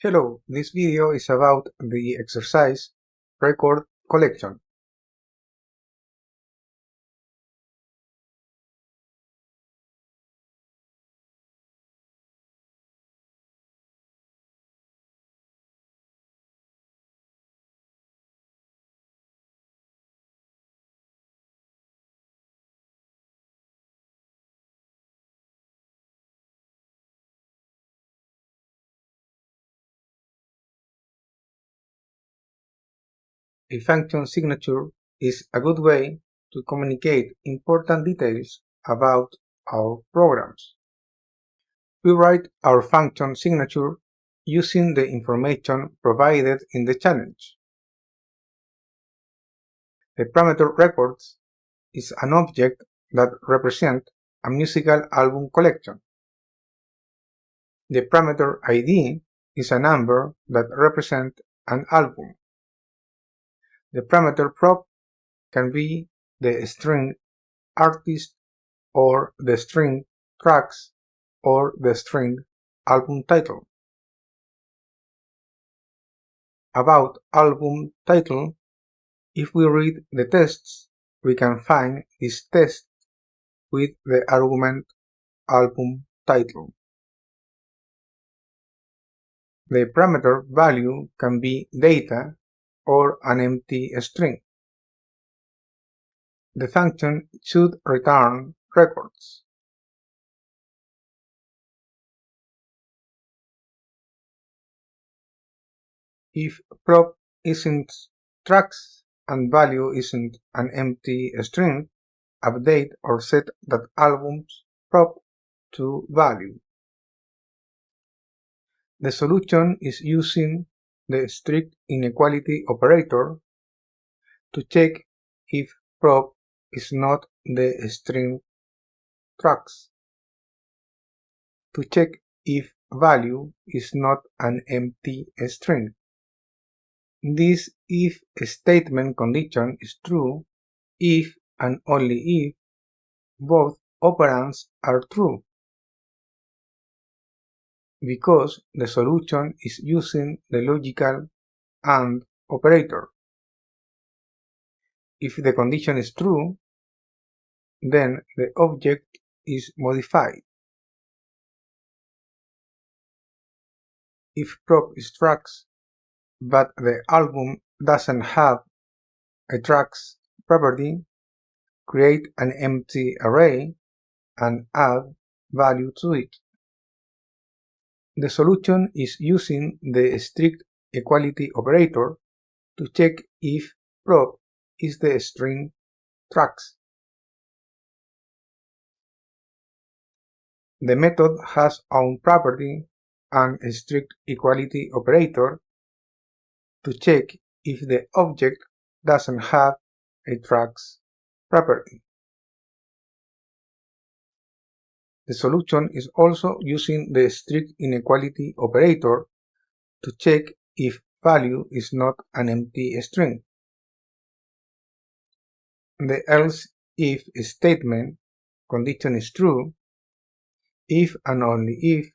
Hello, this video is about the exercise record collection. A function signature is a good way to communicate important details about our programs. We write our function signature using the information provided in the challenge. The parameter records is an object that represents a musical album collection. The parameter ID is a number that represents an album. The parameter prop can be the string artist or the string tracks or the string album title. About album title, if we read the tests, we can find this test with the argument album title. The parameter value can be data or an empty string. The function should return records. If prop isn't tracks and value isn't an empty string, update or set that album's prop to value. The solution is using the strict inequality operator to check if prop is not the string tracks, to check if value is not an empty string. This if statement condition is true if and only if both operands are true, because the solution is using the logical AND operator. If the condition is true, then the object is modified. If prop is tracks, but the album doesn't have a tracks property, create an empty array and add value to it. The solution is using the strict equality operator to check if prop is the string tracks. The method has own property and a strict equality operator to check if the object doesn't have a tracks property. The solution is also using the strict inequality operator to check if value is not an empty string. The else if statement condition is true if and only if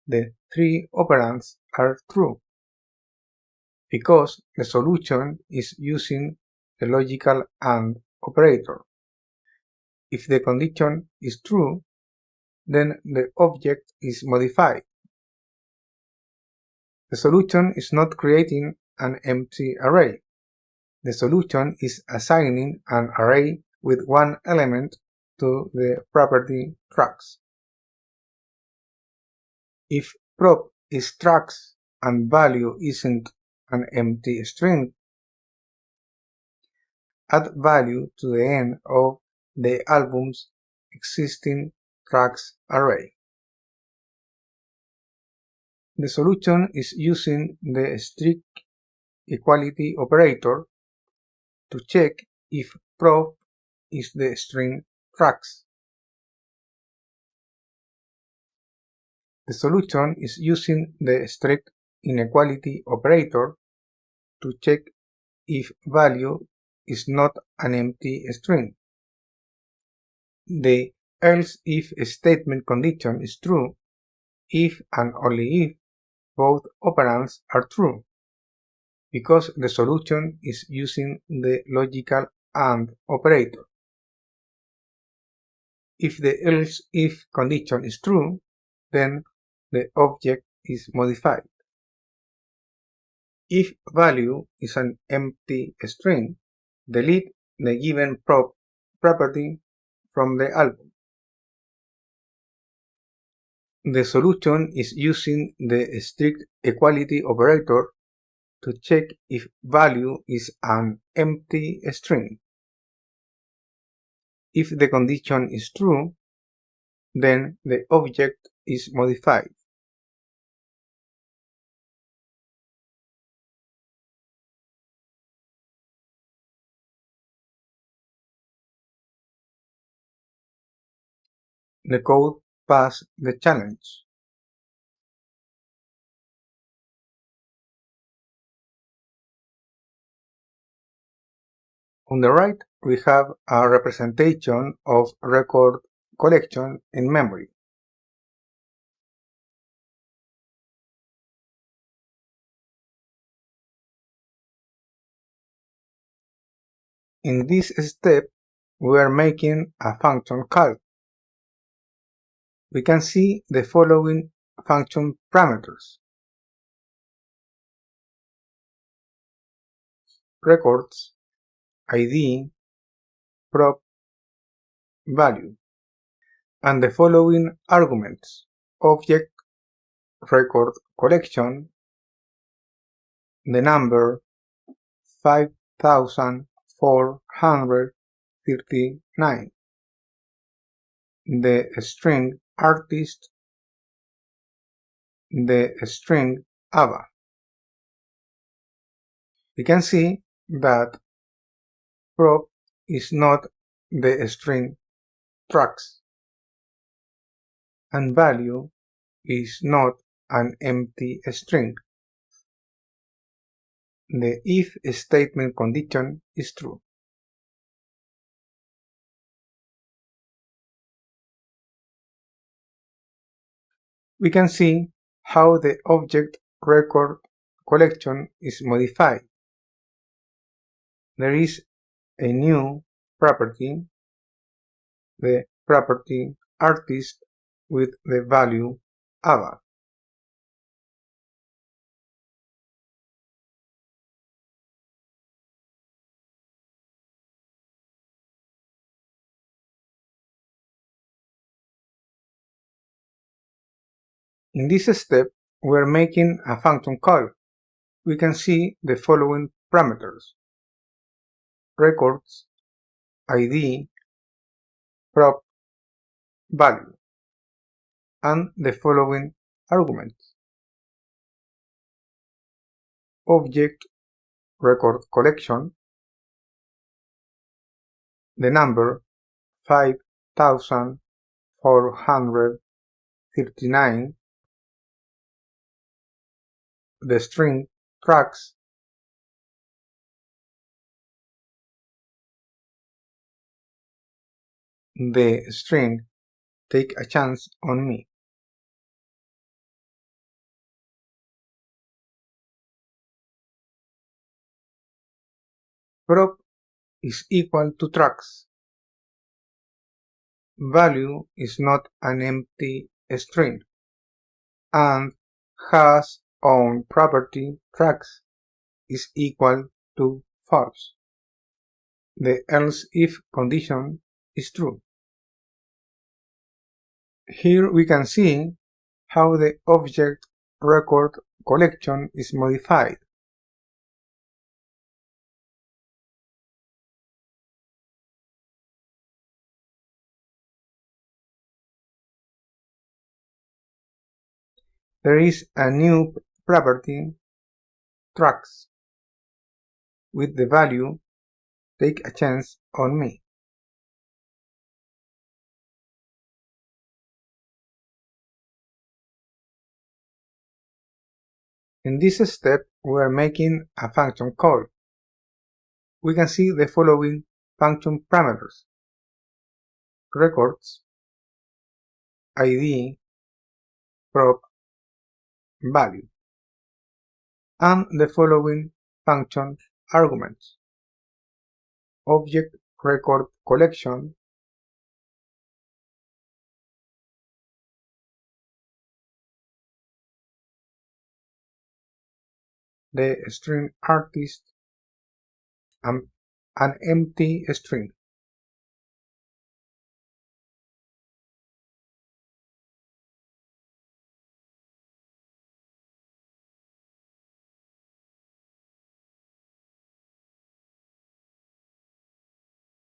the three operands are true, because the solution is using the logical AND operator. If the condition is true, then the object is modified. The solution is not creating an empty array. The solution is assigning an array with one element to the property tracks. If prop is tracks and value isn't an empty string, add value to the end of the album's existing tracks array. The solution is using the strict equality operator to check if prop is the string tracks. The solution is using the strict inequality operator to check if value is not an empty string. The else if statement condition is true if and only if both operands are true, because the solution is using the logical AND operator. If the else-if condition is true, then the object is modified. If value is an empty string, delete the given prop property from the album. The solution is using the strict equality operator to check if value is an empty string. If the condition is true, then the object is modified. The code passed the challenge. On the right, we have a representation of record collection in memory. In this step, we are making a function call. We can see the following function parameters: records, ID, prop, value, and the following arguments: object, record collection, the number 5439, the string artist, the string ABBA. We can see that prop is not the string tracks, and value is not an empty string. The if statement condition is true. We can see how the object record collection is modified. There is a new property, the property artist, with the value ABBA. In this step, we are making a function call. We can see the following parameters: records, ID, prop, value, and the following arguments: object record collection, the number 5439, the string tracks, the string take a chance on me. Prop is equal to tracks. Value is not an empty string and has own property tracks is equal to false. The else-if condition is true. Here we can see how the object record collection is modified. There is a new property, tracks, with the value take a chance on me. In this step, we are making a function call. We can see the following function parameters: records, ID, prop, value. and the following function arguments: object record collection, the string artist, and an empty string.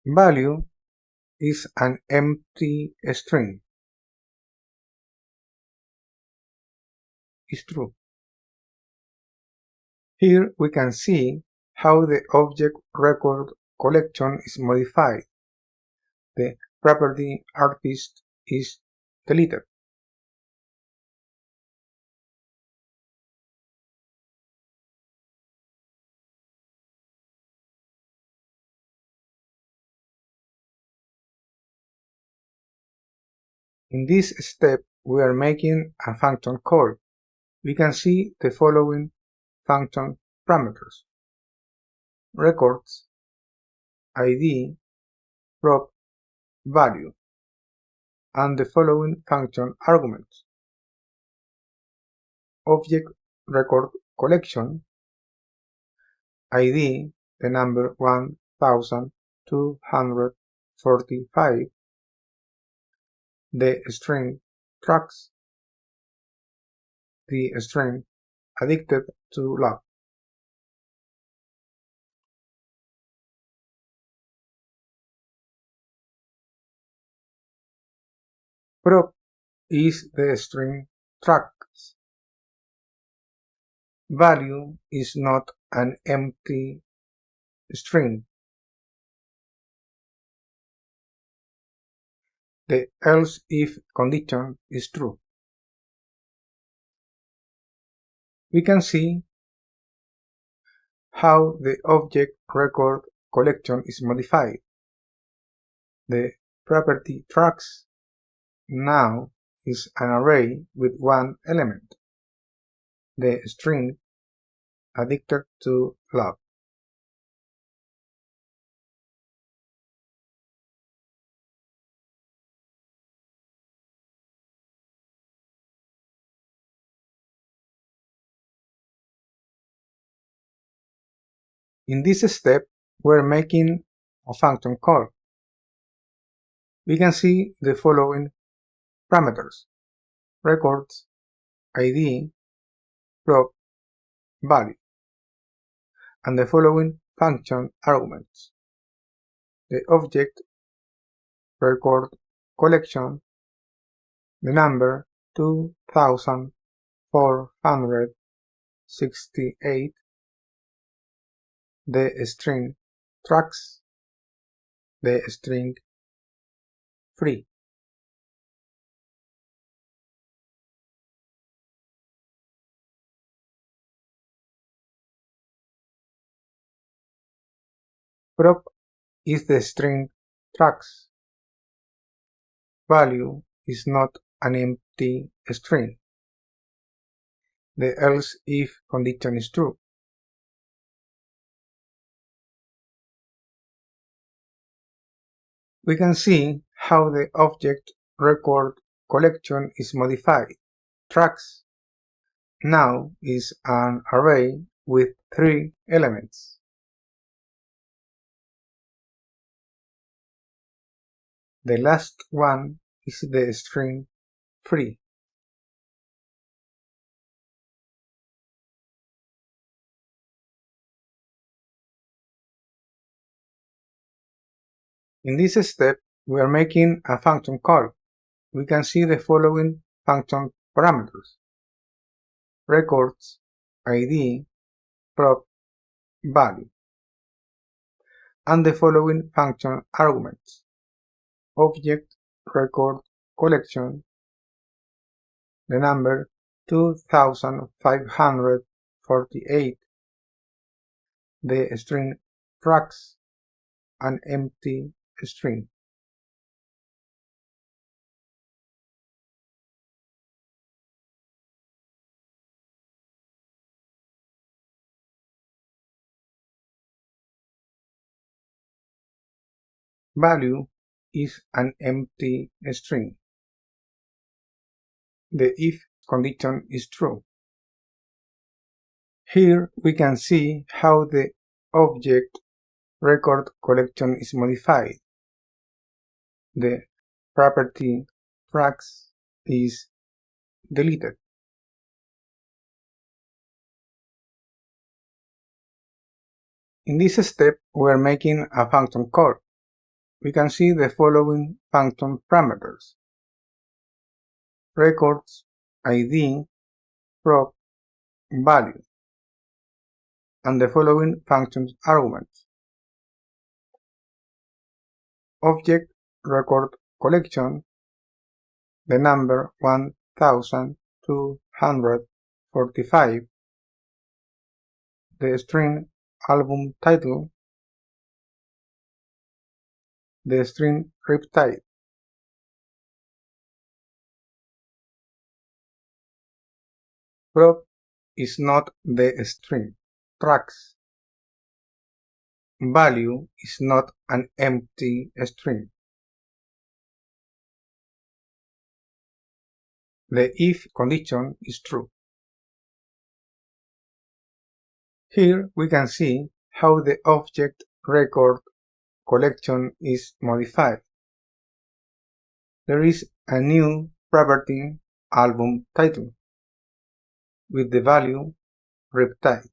Value is an empty string. Is true. Here we can see how the object record collection is modified. The property artist is deleted. In this step, we are making a function call. We can see the following function parameters: records, ID, prop, value, and the following function arguments: object record collection, ID, the number 1245, the string tracks, the string addicted to love. Prop is the string tracks. Value is not an empty string. The else-if condition is true. We can see how the object record collection is modified. The property tracks now is an array with one element, the string addicted to love. In this step, we're making a function call. We can see the following parameters: records, ID, prop, value, and the following function arguments: the object record collection, the number 2468, the string tracks, the string free. Prop is the string tracks. Value is not an empty string. The else-if condition is true. We can see how the object record collection is modified. Tracks now is an array with 3 elements. The last one is the string free. In this step, we are making a function call. We can see the following function parameters: records, ID, prop, value, and the following function arguments: object record collection, the number 2548, the string tracks, an empty string. value is an empty string. The if condition is true. Here we can see how the object record collection is modified. The property tracks is deleted. In this step, we are making a function call. We can see the following function parameters: records, ID, prop, value, and the following functions arguments: object record collection, the number 1245, the string album title, the string Riptide. Prop is not the string. Tracks. Value is not an empty string. The if condition is true. Here we can see how the object record collection is modified. There is a new property album title with the value Riptide.